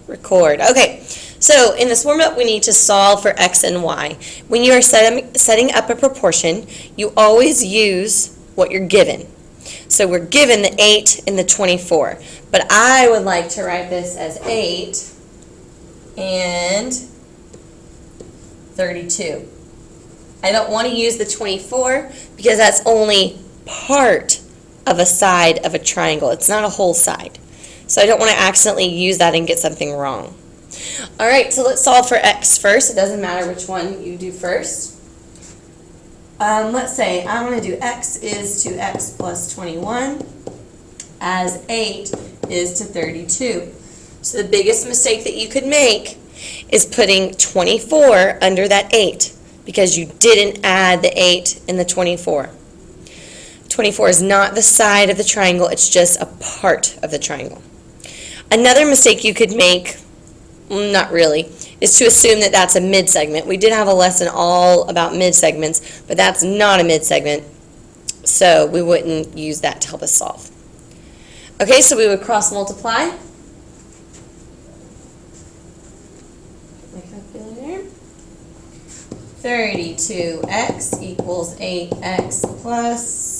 Record. Okay, so in this warm-up, we need to solve for x and y. When you are setting up a proportion, you always use what you're given. So we're given the 8 and the 24, but I would like to write this as 8 and 32. I don't want to use the 24 because that's only part of a side of a triangle. It's not a whole side. So I don't want to accidentally use that and get something wrong. All right, so let's solve for x first. It doesn't matter which one you do first. Let's say I want to do x is to x plus 21 as 8 is to 32. So the biggest mistake that you could make is putting 24 under that 8 because you didn't add the 8 in the 24. 24 is not the side of the triangle, it's just a part of the triangle. Another mistake you could make, not really, is to assume that that's a mid-segment. We did have a lesson all about mid-segments, but that's not a mid-segment, so we wouldn't use that to help us solve. Okay, so we would cross-multiply. My calculator. 32x equals 8x plus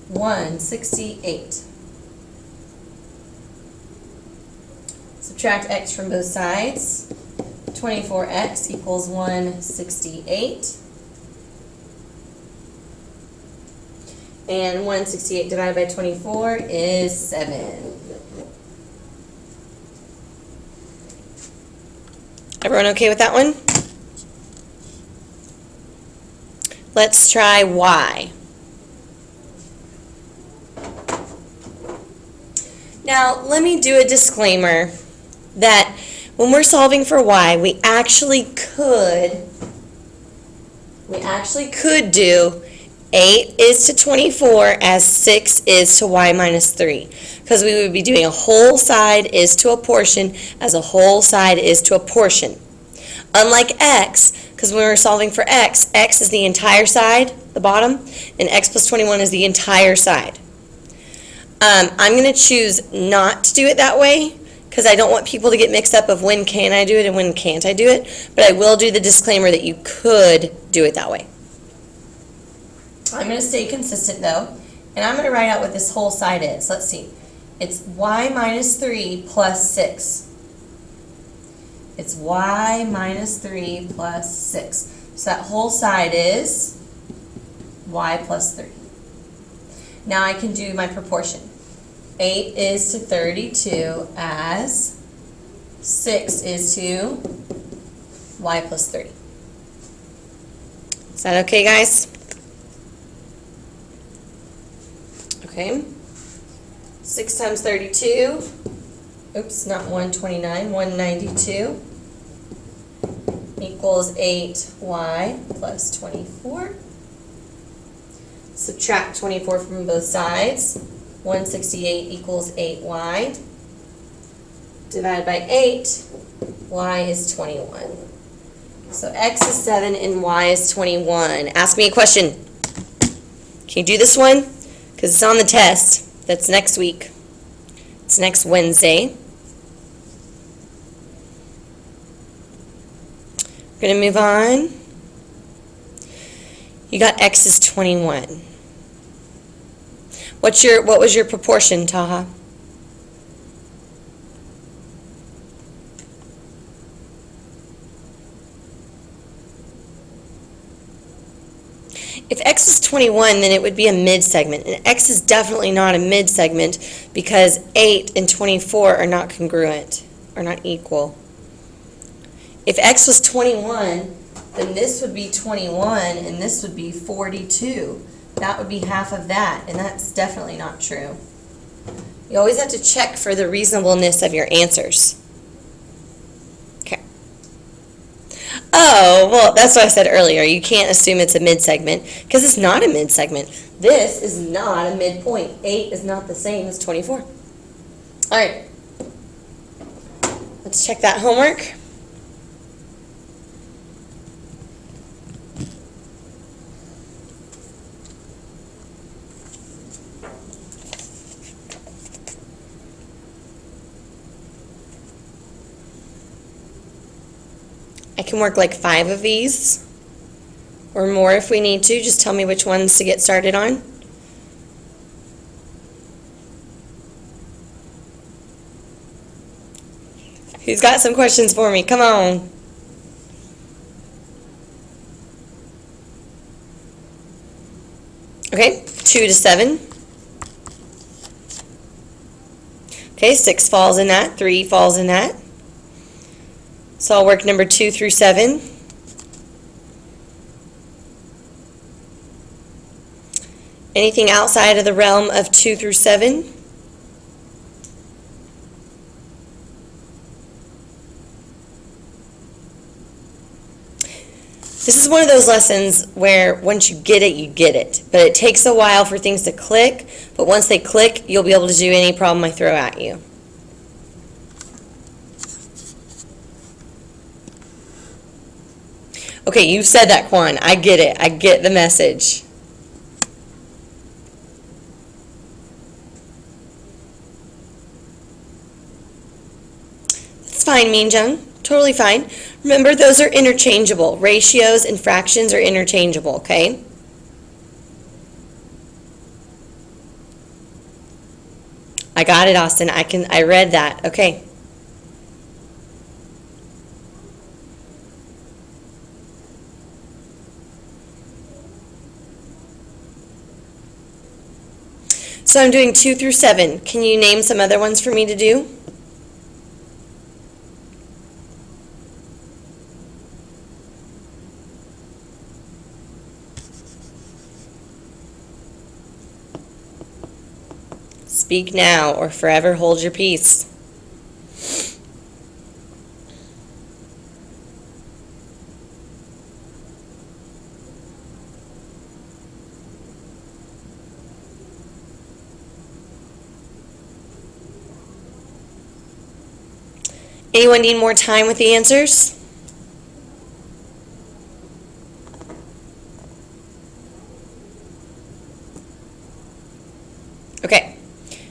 168. Subtract x from both sides. 24x equals 168. And 168 divided by 24 is 7. Everyone okay with that one? Let's try y. Now, let me do a disclaimer that when we're solving for y, we actually could do 8 is to 24 as 6 is to y minus 3, because we would be doing a whole side is to a portion as a whole side is to a portion. Unlike x, because when we're solving for x, x is the entire side, the bottom, and x plus 21 is the entire side. I'm going to choose not to do it that way because I don't want people to get mixed up of when can I do it and when can't I do it, but I will do the disclaimer that you could do it that way. I'm going to stay consistent though, and I'm going to write out what this whole side is. Let's see. It's y minus 3 plus 6. It's y minus 3 plus 6. So that whole side is y plus 3. Now I can do my proportion. 8 is to 32 as 6 is to y plus 3. Is that okay, guys? Okay. 6 times 32, oops, not 129, 192 equals 8y plus 24. Subtract 24 from both sides. 168 equals 8y. Divided by 8, y is 21. So x is 7 and y is 21. Ask me a question. Can you do this one? Because it's on the test. That's next week. It's next Wednesday. We're going to move on. You got x is 21. What was your proportion, Taha? If x is 21, then it would be a mid-segment. And x is definitely not a mid-segment because 8 and 24 are not congruent, or not equal. If x was 21, then this would be 21 and this would be 42. That would be half of that, and that's definitely not true. You always have to check for the reasonableness of your answers. Okay. Oh, well, that's what I said earlier. You can't assume it's a mid-segment because it's not a mid-segment. This is not a midpoint. 8 is not the same as 24. All right. Let's check that homework. I can work like 5 of these or more if we need to. Just tell me which ones to get started on. Who's got some questions for me? Come on. Okay, 2 to 7. Okay, 6 falls in that, 3 falls in that. So I'll work number 2 through 7. Anything outside of the realm of 2 through 7? This is one of those lessons where once you get it, you get it. But it takes a while for things to click, but once they click, you'll be able to do any problem I throw at you. Okay, you said that, Quan. I get it. I get the message. That's fine, Minjung. Totally fine. Remember, those are interchangeable. Ratios and fractions are interchangeable, okay? I got it, Austin. I read that. Okay. So I'm doing 2 through 7. Can you name some other ones for me to do? Speak now or forever hold your peace. Anyone need more time with the answers? Okay.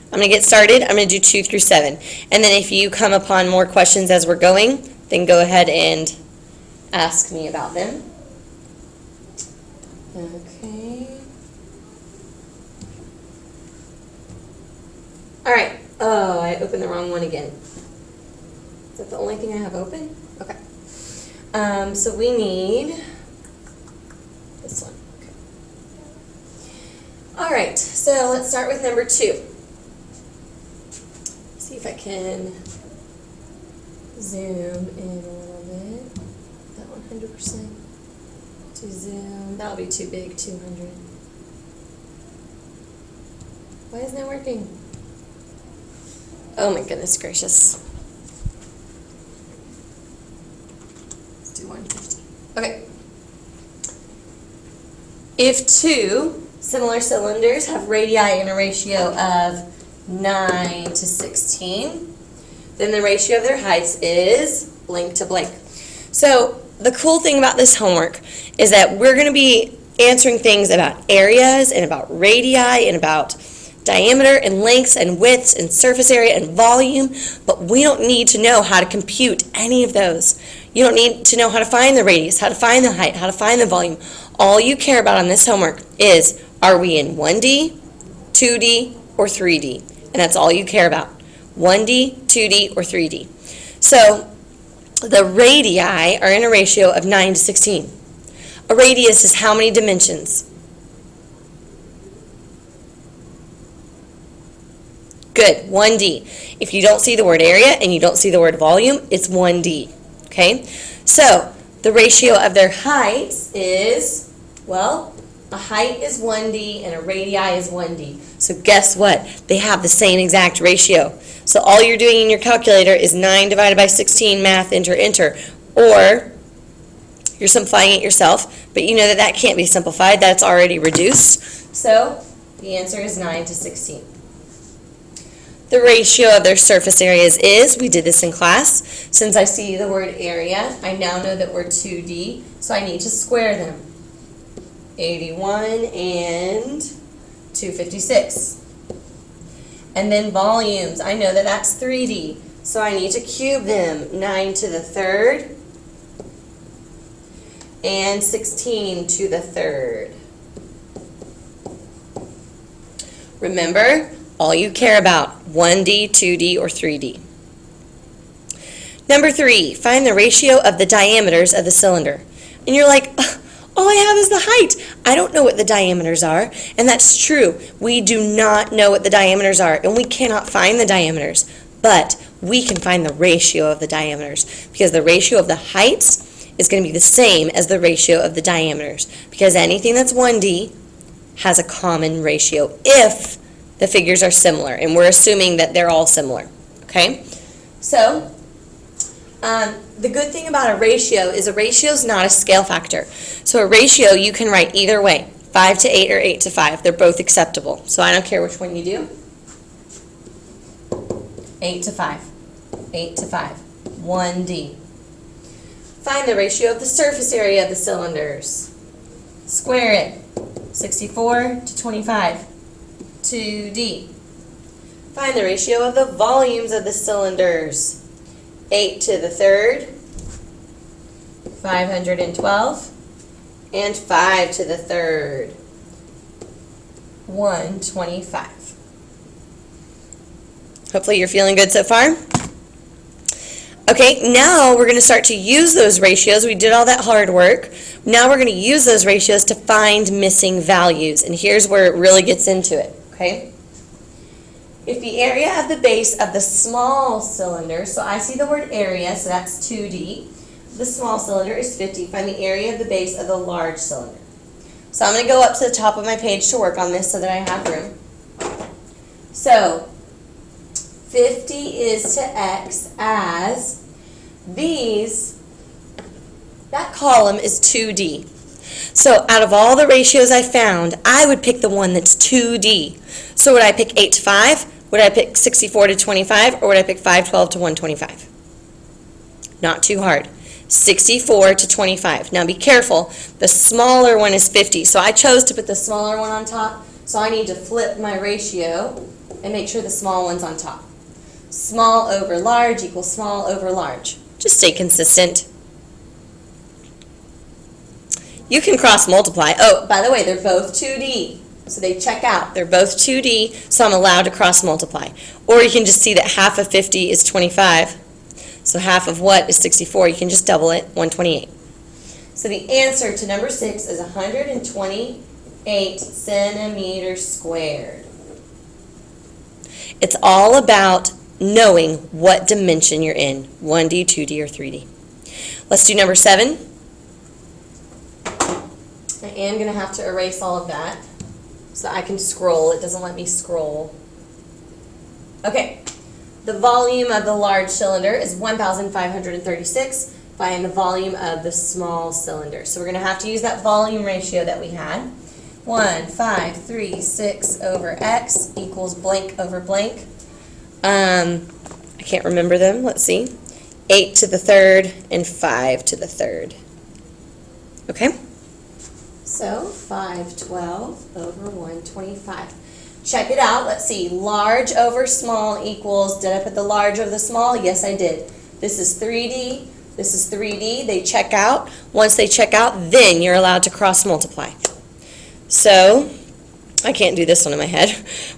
I'm going to get started. I'm going to do 2 through 7. And then if you come upon more questions as we're going, then go ahead and ask me about them. Okay. All right. Oh, I opened the wrong one again. Is that the only thing I have open? Okay. So we need this one. Okay. All right. So let's start with number 2. See if I can zoom in a little bit. That 100% to zoom. That'll be too big, 200. Why isn't that working? Oh my goodness gracious. Let's do 150. Okay. If 2 similar cylinders have radii in a ratio of 9 to 16, then the ratio of their heights is blank to blank. So the cool thing about this homework is that we're going to be answering things about areas and about radii and about diameter and lengths and widths and surface area and volume, but we don't need to know how to compute any of those. You don't need to know how to find the radius, how to find the height, how to find the volume. All you care about on this homework is, are we in 1D, 2D, or 3D? And that's all you care about. 1D, 2D, or 3D. So the radii are in a ratio of 9 to 16. A radius is how many dimensions? Good, 1D. If you don't see the word area and you don't see the word volume, it's 1D. Okay? So the ratio of their heights is, well, a height is 1D and a radii is 1D. So guess what? They have the same exact ratio. So all you're doing in your calculator is 9 divided by 16, math, enter, enter. Or you're simplifying it yourself, but you know that that can't be simplified. That's already reduced. So the answer is 9 to 16. The ratio of their surface areas is, we did this in class. Since I see the word area, I now know that we're 2D, so I need to square them. 81 and 256. And then volumes, I know that that's 3D, so I need to cube them. 9 to the third and 16 to the third. Remember, all you care about, 1D, 2D, or 3D. Number 3, find the ratio of the diameters of the cylinder. And you're like, all I have is the height. I don't know what the diameters are. And that's true. We do not know what the diameters are, and we cannot find the diameters. But we can find the ratio of the diameters, because the ratio of the heights is going to be the same as the ratio of the diameters, because anything that's 1D has a common ratio if the figures are similar, and we're assuming that they're all similar. Okay? So, the good thing about a ratio is is not a scale factor. So a ratio you can write either way, 5 to 8 or 8 to 5. They're both acceptable. So I don't care which one you do. 8 to 5. 8 to 5. 1D. Find the ratio of the surface area of the cylinders. Square it. 64 to 25. 2D. Find the ratio of the volumes of the cylinders. 8 to the third, 512, and 5 to the third, 125. Hopefully you're feeling good so far. Okay, now we're going to start to use those ratios. We did all that hard work. Now we're going to use those ratios to find missing values, and here's where it really gets into it, okay? If the area of the base of the small cylinder, so I see the word area, so that's 2D. The small cylinder is 50. Find the area of the base of the large cylinder. So I'm going to go up to the top of my page to work on this so that I have room. So 50 is to X as that column is 2D. So out of all the ratios I found, I would pick the one that's 2D. So would I pick 8 to 5? Would I pick 64 to 25, or would I pick 512 to 125? Not too hard. 64 to 25. Now be careful. The smaller one is 50, so I chose to put the smaller one on top, so I need to flip my ratio and make sure the small one's on top. Small over large equals small over large. Just stay consistent. You can cross multiply. Oh, by the way, they're both 2D. So they check out. They're both 2D, so I'm allowed to cross multiply. Or you can just see that half of 50 is 25. So half of what is 64? You can just double it, 128. So the answer to number 6 is 128 centimeters squared. It's all about knowing what dimension you're in, 1D, 2D, or 3D. Let's do number 7. I am going to have to erase all of that so that I can scroll. It doesn't let me scroll. Okay, the volume of the large cylinder is 1,536. Find the volume of the small cylinder. So we're going to have to use that volume ratio that we had. 1,536 over X equals blank over blank. I can't remember them. Let's see. 8 to the third and 5 to the third. Okay? So 512 over 125. Check it out. Let's see. Large over small equals, did I put the large over the small? Yes, I did. This is 3D. This is 3D. They check out. Once they check out, then you're allowed to cross multiply. So, I can't do this one in my head.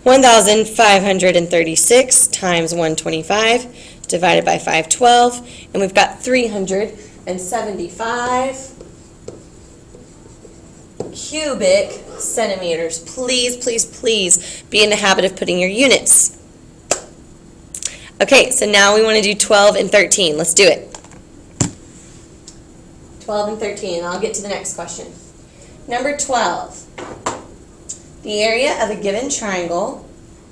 1,536 times 125 divided by 512, and we've got 375 cubic centimeters. Please, please, please be in the habit of putting your units. Okay, so now we want to do 12 and 13. Let's do it. 12 and 13, and I'll get to the next question. Number 12. The area of a given triangle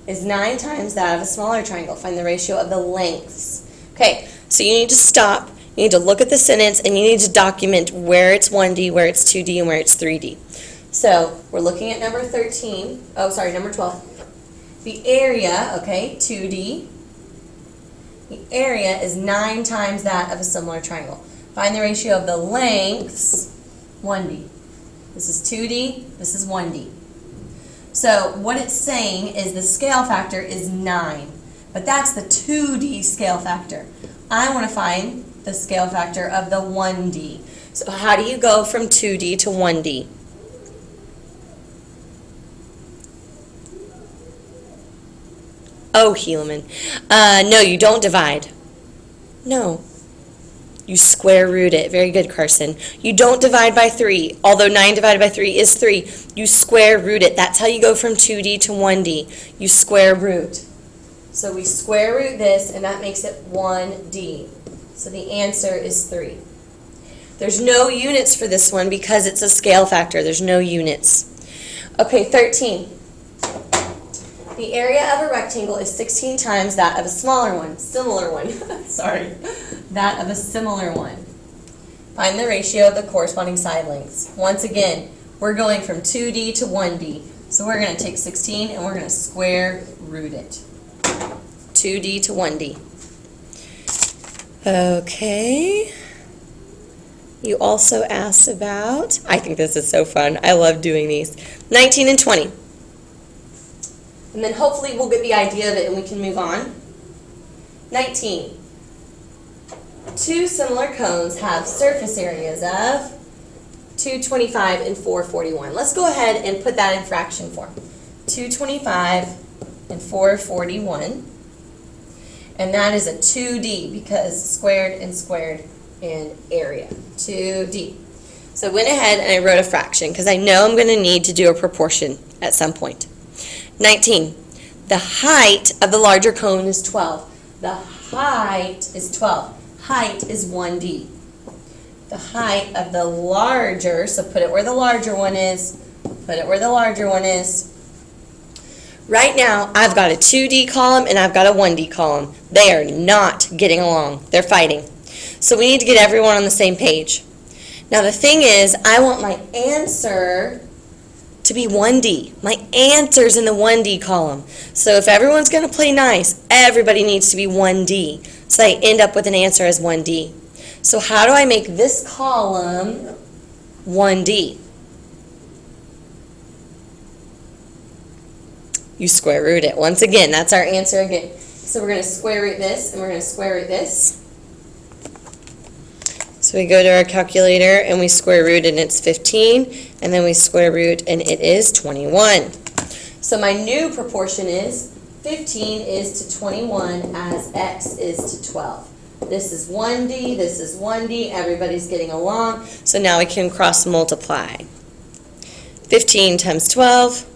is 9 times that of a smaller triangle. Find the ratio of the lengths. Okay, so you need to stop. You need to look at the sentence, and you need to document where it's 1D, where it's 2D, and where it's 3D. So we're looking at number 13. Oh, sorry, number 12. The area, okay, 2D. The area is 9 times that of a similar triangle. Find the ratio of the lengths, 1D. This is 2D, this is 1D. So what it's saying is the scale factor is 9, but that's the 2D scale factor. I want to find the scale factor of the 1D. So how do you go from 2D to 1D? Oh, Helaman. No, you don't divide. No. You square root it. Very good, Carson. You don't divide by 3. Although 9 divided by 3 is 3, you square root it. That's how you go from 2D to 1D. You square root. So we square root this, and that makes it 1D. So the answer is 3. There's no units for this one because it's a scale factor. There's no units. Okay, 13. The area of a rectangle is 16 times that of a smaller one. Similar one. Sorry. That of a similar one. Find the ratio of the corresponding side lengths. Once again, we're going from 2D to 1D. So we're going to take 16 and we're going to square root it. 2D to 1D. Okay. You also asked about, I think this is so fun. I love doing these. 19 and 20. And then hopefully we'll get the idea of it and we can move on. 19. Two similar cones have surface areas of 225 and 441. Let's go ahead and put that in fraction form. 225 and 441. And that is a 2D because squared and squared in area. 2D. So I went ahead and I wrote a fraction because I know I'm going to need to do a proportion at some point. 19. The height of the larger cone is 12. The height is 12. Height is 1D. The height of the larger, so put it where the larger one is. Put it where the larger one is. Right now, I've got a 2D column and I've got a 1D column. They are not getting along. They're fighting. So we need to get everyone on the same page. Now the thing is, I want my answer to be 1D. My answer's in the 1D column. So if everyone's going to play nice, everybody needs to be 1D. So I end up with an answer as 1D. So how do I make this column 1D? You square root it. Once again, that's our answer again. So we're going to square root this, and we're going to square root this. So we go to our calculator, and we square root, and it's 15. And then we square root, and it is 21. So my new proportion is 15 is to 21 as x is to 12. This is 1D, this is 1D. Everybody's getting along. So now we can cross multiply. 15 times 12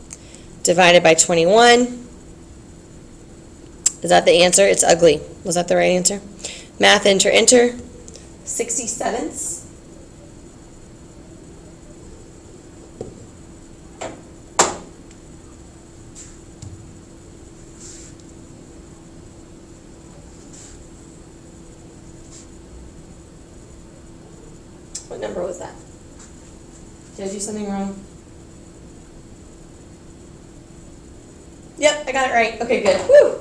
divided by 21. Is that the answer? It's ugly. Was that the right answer? Math, enter, enter. 67ths. What number was that? Did I do something wrong? Yep, I got it right. Okay, good. Woo!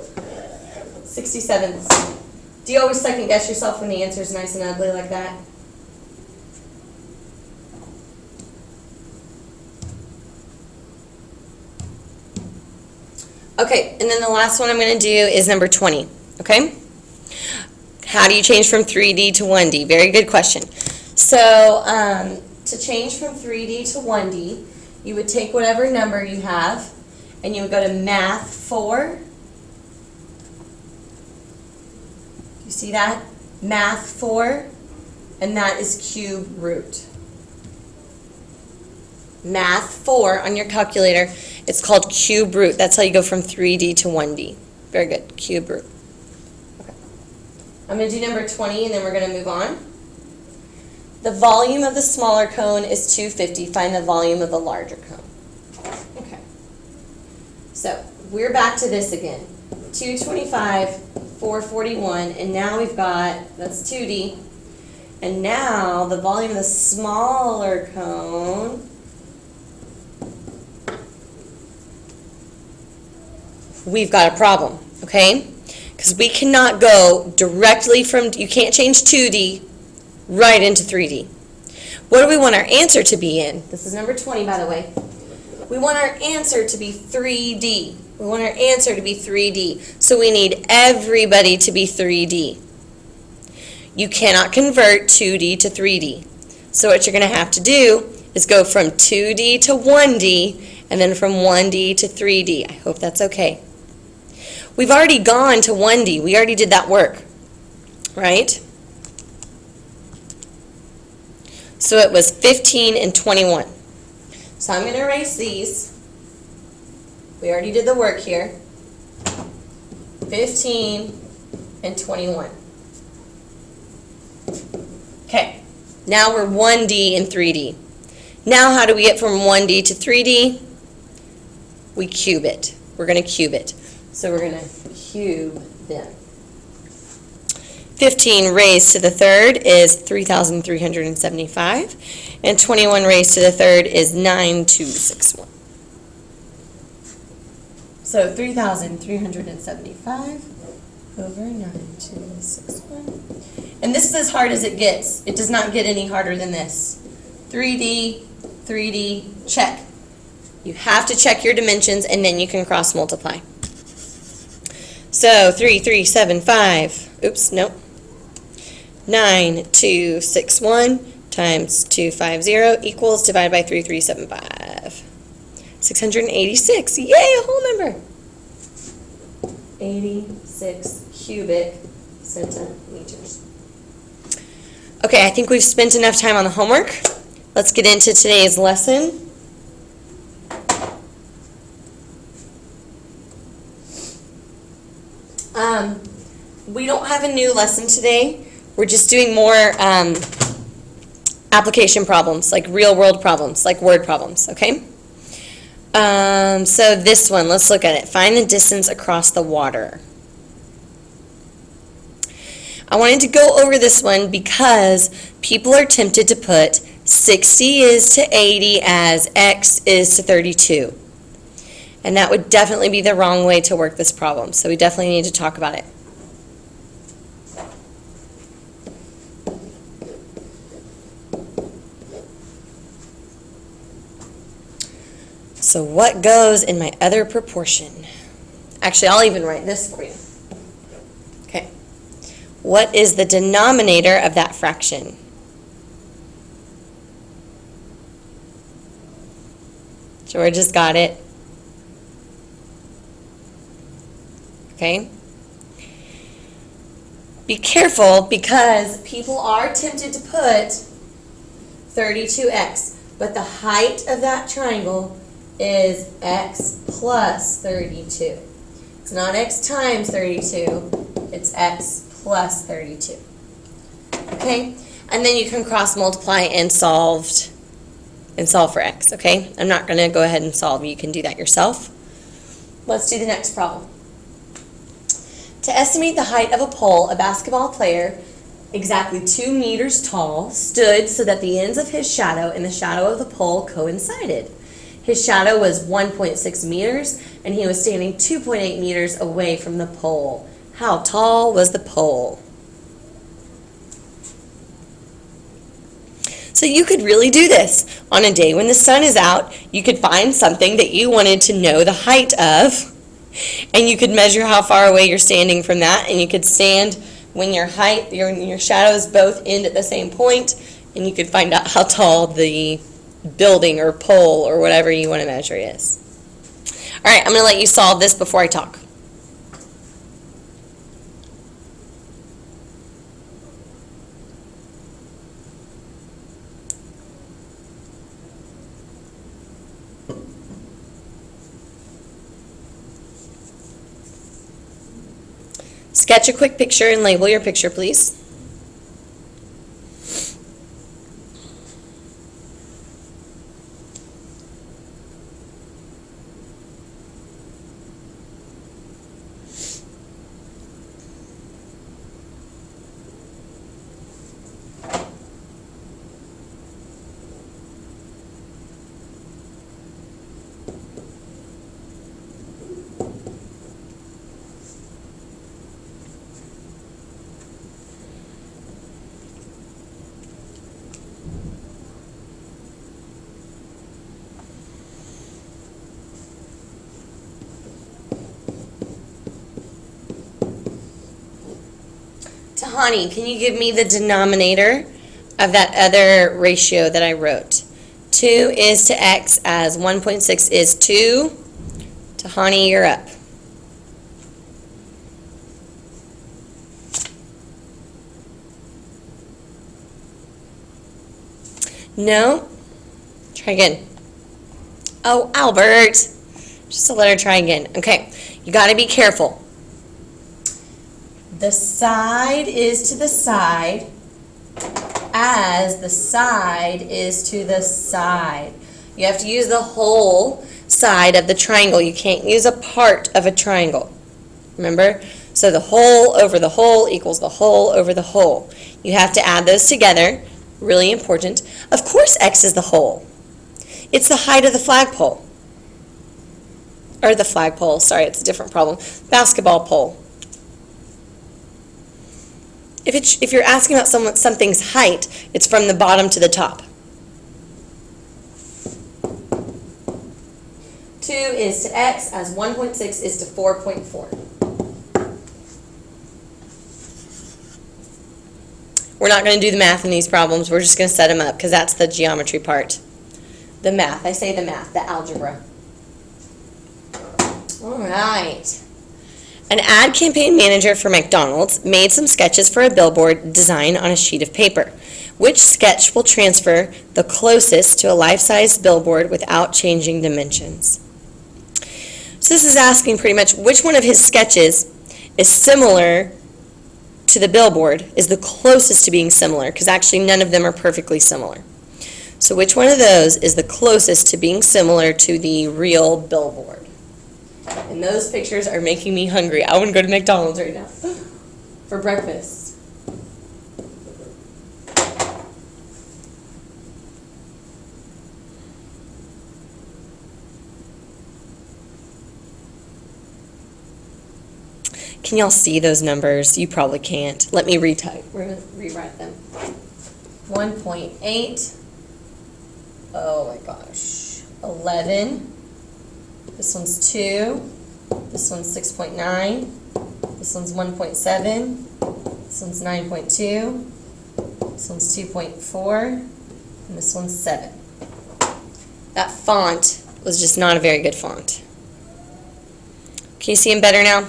67ths. Do you always second guess yourself when the answer is nice and ugly like that? Okay, and then the last one I'm going to do is number 20, okay? How do you change from 3D to 1D? Very good question. So, to change from 3D to 1D, you would take whatever number you have, and you would go to Math 4. You see that? Math 4, and that is cube root. Math 4 on your calculator, it's called cube root. That's how you go from 3D to 1D. Very good, cube root. Okay. I'm going to do number 20, and then we're going to move on. The volume of the smaller cone is 250. Find the volume of the larger cone. Okay. So we're back to this again. 225, 441, and now we've got, that's 2D. And now the volume of the smaller cone, we've got a problem, okay? Because we cannot go directly from, you can't change 2D right into 3D. What do we want our answer to be in? This is number 20, by the way. We want our answer to be 3D. We want our answer to be 3D. So we need everybody to be 3D. You cannot convert 2D to 3D. So what you're going to have to do is go from 2D to 1D, and then from 1D to 3D. I hope that's okay. We've already gone to 1D. We already did that work, right? So it was 15 and 21. So I'm going to erase these. We already did the work here. 15 and 21. Okay, now we're 1D and 3D. Now how do we get from 1D to 3D? We cube it. We're going to cube it. So we're going to cube them. 15 raised to the third is 3,375, and 21 raised to the third is 9,261. So 3,375 over 9,261. And this is as hard as it gets. It does not get any harder than this. 3D, 3D, check. You have to check your dimensions, and then you can cross multiply. So 3,375, oops, nope. 9,261 times 250 equals, divided by 3,375. 686, yay, a whole number. 86 cubic centimeters. Okay, I think we've spent enough time on the homework. Let's get into today's lesson. We don't have a new lesson today. We're just doing more application problems, like real world problems, like word problems, okay? So this one, let's look at it. Find the distance across the water. I wanted to go over this one because people are tempted to put 60 is to 80 as x is to 32. And that would definitely be the wrong way to work this problem. So we definitely need to talk about it. So what goes in my other proportion? Actually, I'll even write this for you. Okay. What is the denominator of that fraction? George just got it. Okay. Be careful because people are tempted to put 32x, but the height of that triangle is x plus 32. It's not x times 32, it's x plus 32. Okay? And then you can cross multiply and solve for x, okay? I'm not going to go ahead and solve. You can do that yourself. Let's do the next problem. To estimate the height of a pole, a basketball player, exactly 2 meters tall, stood so that the ends of his shadow and the shadow of the pole coincided. His shadow was 1.6 meters, and he was standing 2.8 meters away from the pole. How tall was the pole? So you could really do this. On a day when the sun is out, you could find something that you wanted to know the height of, and you could measure how far away you're standing from that, and you could stand when your shadows both end at the same point, and you could find out how tall the building or pole or whatever you want to measure is. All right, I'm going to let you solve this before I talk. Sketch a quick picture and label your picture, please. Tahani, can you give me the denominator of that other ratio that I wrote. 2 is to X as 1.6 is to Tahani, you're up. No? Try again. Oh, Albert. Just to let her try again. Okay, you got to be careful. The side is to the side as the side is to the side. You have to use the whole side of the triangle. You can't use a part of a triangle. Remember? So the whole over the whole equals the whole over the whole. You have to add those together. Really important. Of course X is the whole. It's the height of the flagpole. Or the flagpole, sorry, it's a different problem. Basketball pole. If you're asking about something's height, it's from the bottom to the top. 2 is to X as 1.6 is to 4.4. We're not going to do the math in these problems. We're just going to set them up because that's the geometry part. The math. I say the math, the algebra. All right. An ad campaign manager for McDonald's made some sketches for a billboard design on a sheet of paper. Which sketch will transfer the closest to a life-size billboard without changing dimensions? So this is asking pretty much which one of his sketches is similar to the billboard, is the closest to being similar, because actually none of them are perfectly similar. So which one of those is the closest to being similar to the real billboard? And those pictures are making me hungry. I want to go to McDonald's right now for breakfast. Can y'all see those numbers? You probably can't. Let me retype. We're going to rewrite them. 1.8. Oh my gosh. 11. This one's 2. This one's 6.9. This one's 1.7. This one's 9.2. This one's 2.4. And this one's 7. That font was just not a very good font. Can you see them better now?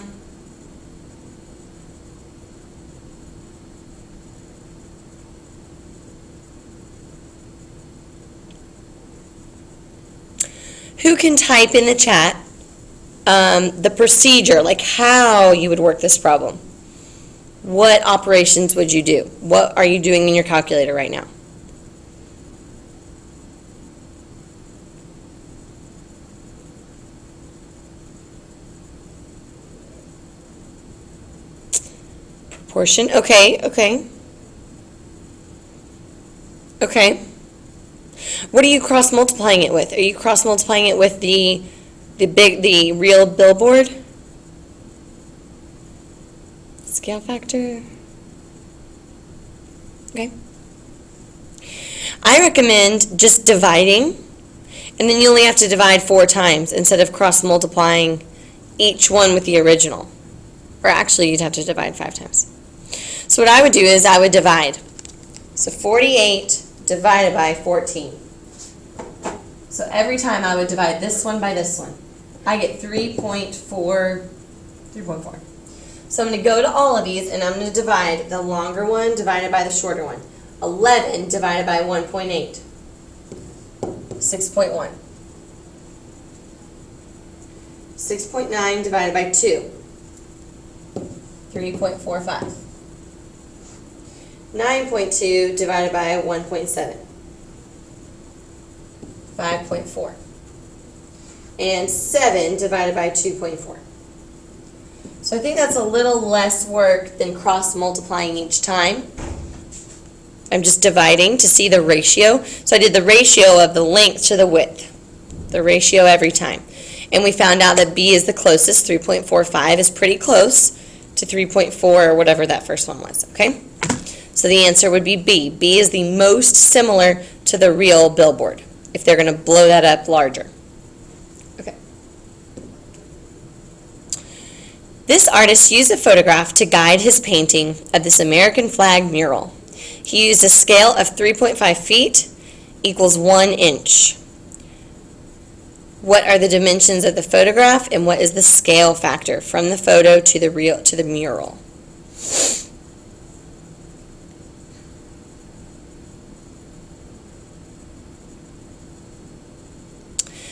Who can type in the chat the procedure, like how you would work this problem? What operations would you do? What are you doing in your calculator right now? Proportion, okay. Okay. What are you cross multiplying it with? Are you cross multiplying it with the real billboard? Scale factor. Okay. I recommend just dividing, and then you only have to divide 4 times instead of cross multiplying each one with the original. Or actually, you'd have to divide 5 times. So what I would do is I would divide. So 48 divided by 14. So every time I would divide this one by this one, I get 3.4. So I'm going to go to all of these, and I'm going to divide the longer one divided by the shorter one. 11 divided by 1.8. 6.1. 6.9 divided by 2. 3.45. 9.2 divided by 1.7. 5.4. And 7 divided by 2.4. So I think that's a little less work than cross multiplying each time. I'm just dividing to see the ratio. So I did the ratio of the length to the width. The ratio every time. And we found out that B is the closest. 3.45 is pretty close to 3.4 or whatever that first one was, okay? So the answer would be B. B is the most similar to the real billboard if they're going to blow that up larger. Okay. This artist used a photograph to guide his painting of this American flag mural. He used a scale of 3.5 feet equals 1 inch. What are the dimensions of the photograph, and what is the scale factor from the photo to the mural?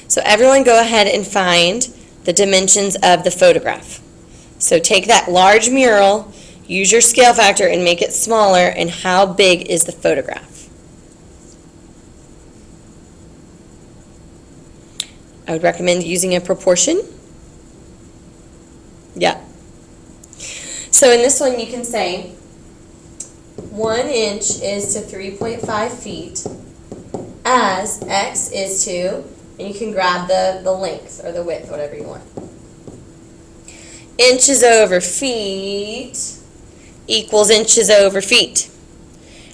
So everyone go ahead and find the dimensions of the photograph. So take that large mural, use your scale factor and make it smaller, and how big is the photograph? I would recommend using a proportion. Yeah. So in this one you can say 1 inch is to 3.5 feet as x is to, and you can grab the length or the width, whatever you want. Inches over feet equals inches over feet.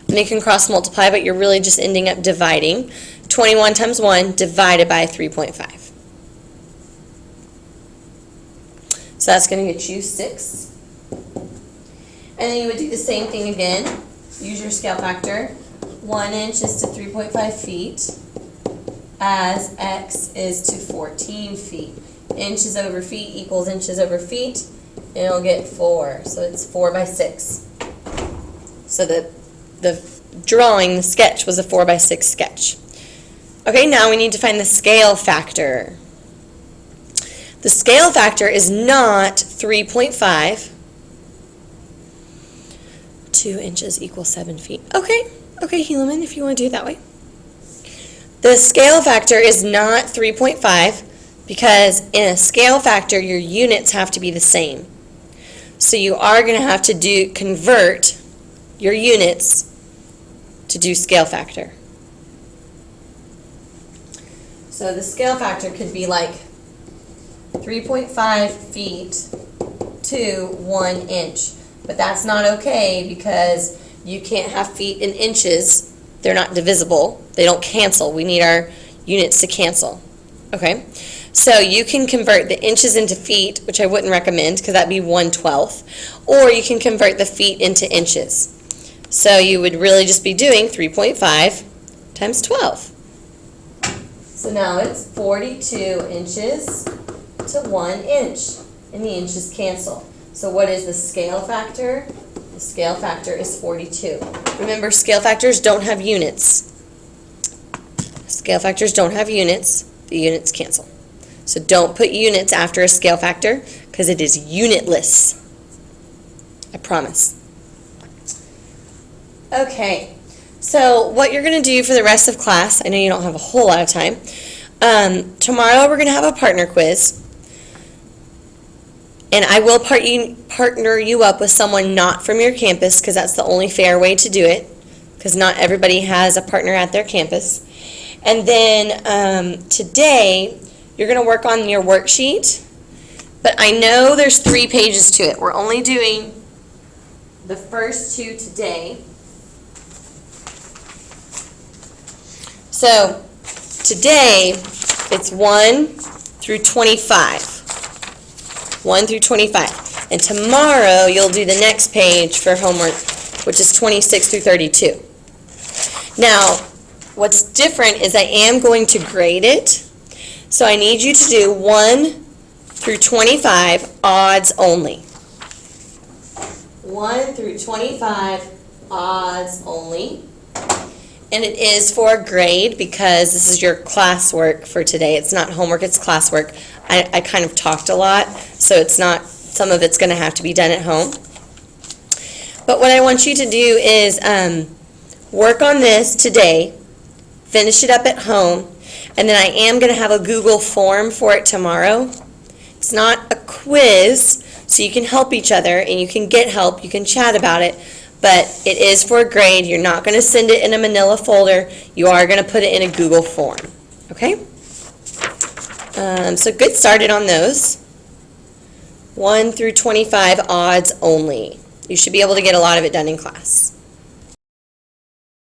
And you can cross multiply, but you're really just ending up dividing. 21 times 1 divided by 3.5. So that's going to get you 6. And then you would do the same thing again. Use your scale factor. 1 inch is to 3.5 feet as x is to 14 feet. Inches over feet equals inches over feet, and it'll get 4. So it's 4 by 6. So the drawing, the sketch, was a 4 by 6 sketch. Okay, now we need to find the scale factor. The scale factor is not 3.5. 2 inches equals 7 feet. Okay, Helaman, if you want to do it that way. The scale factor is not 3.5 because in a scale factor your units have to be the same. So you are going to have to convert your units to do scale factor. So the scale factor could be like 3.5 feet to 1 inch. But that's not okay because you can't have feet in inches. They're not divisible. They don't cancel. We need our units to cancel. Okay? So you can convert the inches into feet, which I wouldn't recommend because that'd be 1/12. Or you can convert the feet into inches. So you would really just be doing 3.5 times 12. So now it's 42 inches to 1 inch. And the inches cancel. So what is the scale factor? The scale factor is 42. Remember, scale factors don't have units. Scale factors don't have units. The units cancel. So don't put units after a scale factor because it is unitless. I promise. Okay, so what you're going to do for the rest of class, I know you don't have a whole lot of time. Tomorrow we're going to have a partner quiz. And I will partner you up with someone not from your campus because that's the only fair way to do it because not everybody has a partner at their campus. And then today you're going to work on your worksheet, but I know there's 3 pages to it. We're only doing the first 2 today. So today it's 1 through 25. 1 through 25. And tomorrow you'll do the next page for homework, which is 26 through 32. Now, what's different is I am going to grade it. So I need you to do 1 through 25 odds only. 1 through 25 odds only. And it is for a grade because this is your classwork for today. It's not homework, it's classwork. I kind of talked a lot, so it's not, some of it's going to have to be done at home. But what I want you to do is work on this today, finish it up at home, and then I am going to have a Google form for it tomorrow. It's not a quiz, so you can help each other and you can get help, you can chat about it, but it is for a grade. You're not going to send it in a manila folder. You are going to put it in a Google form. Okay? So get started on those. 1 through 25 odds only. You should be able to get a lot of it done in class.